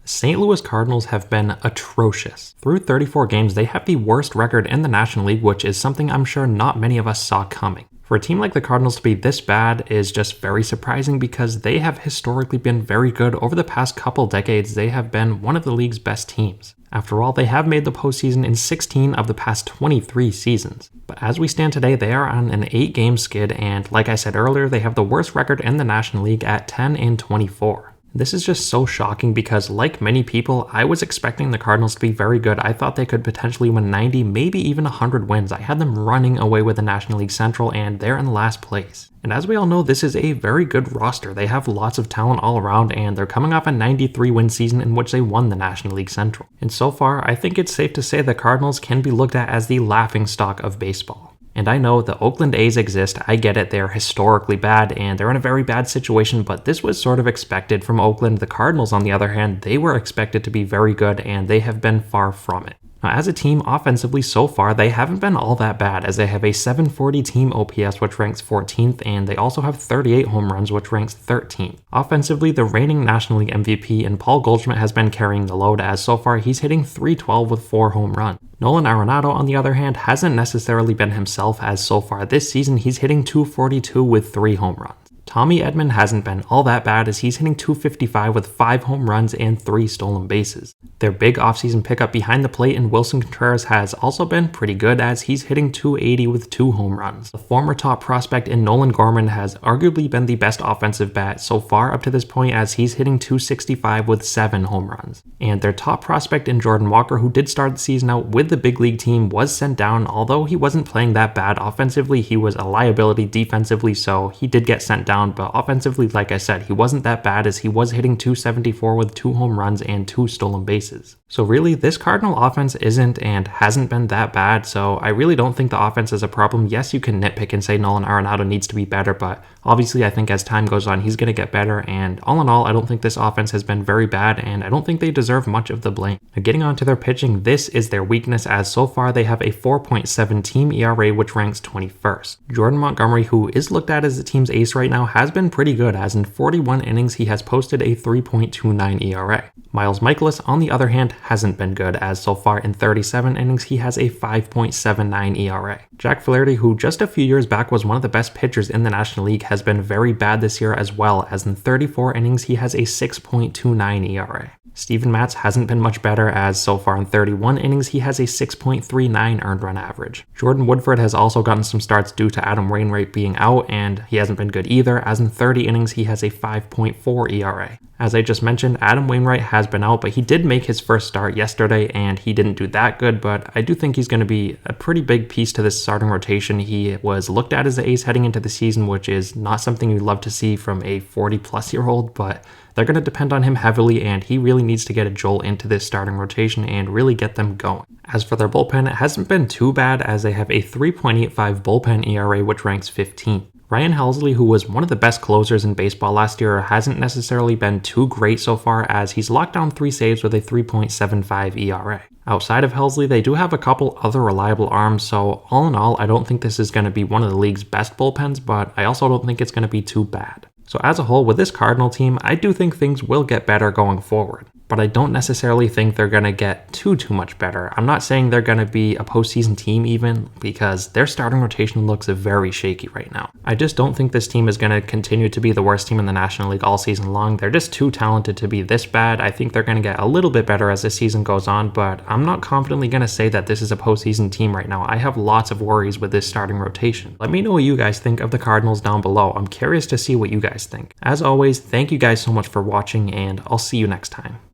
St. Louis Cardinals have been atrocious. Through 34 games, they have the worst record in the National League, which is something I'm sure not many of us saw coming. For a team like the Cardinals to be this bad is just very surprising because they have historically been very good. Over the past couple decades, they have been one of the league's best teams. After all, they have made the postseason in 16 of the past 23 seasons. But as we stand today, they are on an 8-game skid, and like I said earlier, they have the worst record in the National League at 10-24. This is just so shocking because, like many people, I was expecting the Cardinals to be very good. I thought they could potentially win 90, maybe even 100 wins. I had them running away with the National League Central, and they're in last place. And as we all know, this is a very good roster. They have lots of talent all around, and they're coming off a 93-win season in which they won the National League Central. And so far, I think it's safe to say the Cardinals can be looked at as the laughingstock of baseball. And I know the Oakland A's exist, I get it, they're historically bad and they're in a very bad situation, but this was sort of expected from Oakland. The Cardinals, on the other hand, they were expected to be very good and they have been far from it. Now, as a team, offensively so far, they haven't been all that bad, as they have a 740 team OPS, which ranks 14th, and they also have 38 home runs, which ranks 13th. Offensively, the reigning National League MVP and Paul Goldschmidt has been carrying the load, as so far he's hitting .312 with 4 home runs. Nolan Arenado, on the other hand, hasn't necessarily been himself, as so far this season he's hitting .242 with 3 home runs. Tommy Edman hasn't been all that bad, as he's hitting .255 with 5 home runs and 3 stolen bases. Their big offseason pickup behind the plate in Wilson Contreras has also been pretty good, as he's hitting .280 with 2 home runs. The former top prospect in Nolan Gorman has arguably been the best offensive bat so far up to this point, as he's hitting .265 with 7 home runs. And their top prospect in Jordan Walker, who did start the season out with the big league team, was sent down. Although he wasn't playing that bad offensively, he was a liability defensively, so he did get sent down. But offensively, like I said, he wasn't that bad, as he was hitting .274 with 2 home runs and 2 stolen bases. So really, this Cardinal offense isn't and hasn't been that bad, so I really don't think the offense is a problem. Yes, you can nitpick and say Nolan Arenado needs to be better, but obviously I think as time goes on, he's going to get better, and all in all, I don't think this offense has been very bad, and I don't think they deserve much of the blame. Now, getting on to their pitching, this is their weakness, as so far they have a 4.7 team ERA, which ranks 21st. Jordan Montgomery, who is looked at as the team's ace right now, has been pretty good, as in 41 innings he has posted a 3.29 ERA. Miles Michaelis, on the other hand, hasn't been good, as so far in 37 innings he has a 5.79 ERA. Jack Flaherty, who just a few years back was one of the best pitchers in the National League, has been very bad this year as well, as in 34 innings he has a 6.29 ERA. Steven Matz hasn't been much better, as so far in 31 innings he has a 6.39 earned run average. Jordan Woodford has also gotten some starts due to Adam Wainwright being out, and he hasn't been good either, as in 30 innings he has a 5.4 ERA. As I just mentioned, Adam Wainwright has been out, but he did make his first start yesterday and he didn't do that good, but I do think he's going to be a pretty big piece to this starting rotation. He was looked at as the ace heading into the season, which is not something you'd love to see from a 40-plus-year-old, but they're going to depend on him heavily, and he really needs to get a jolt into this starting rotation and really get them going. As for their bullpen, it hasn't been too bad, as they have a 3.85 bullpen ERA, which ranks 15th. Ryan Helsley, who was one of the best closers in baseball last year, hasn't necessarily been too great so far, as he's locked down 3 saves with a 3.75 ERA. Outside of Helsley, they do have a couple other reliable arms, so all in all, I don't think this is going to be one of the league's best bullpens, but I also don't think it's going to be too bad. So as a whole, with this Cardinal team, I do think things will get better going forward. But I don't necessarily think they're going to get too much better. I'm not saying they're going to be a postseason team even, because their starting rotation looks very shaky right now. I just don't think this team is going to continue to be the worst team in the National League all season long. They're just too talented to be this bad. I think they're going to get a little bit better as the season goes on, but I'm not confidently going to say that this is a postseason team right now. I have lots of worries with this starting rotation. Let me know what you guys think of the Cardinals down below. I'm curious to see what you guys think. As always, thank you guys so much for watching, and I'll see you next time.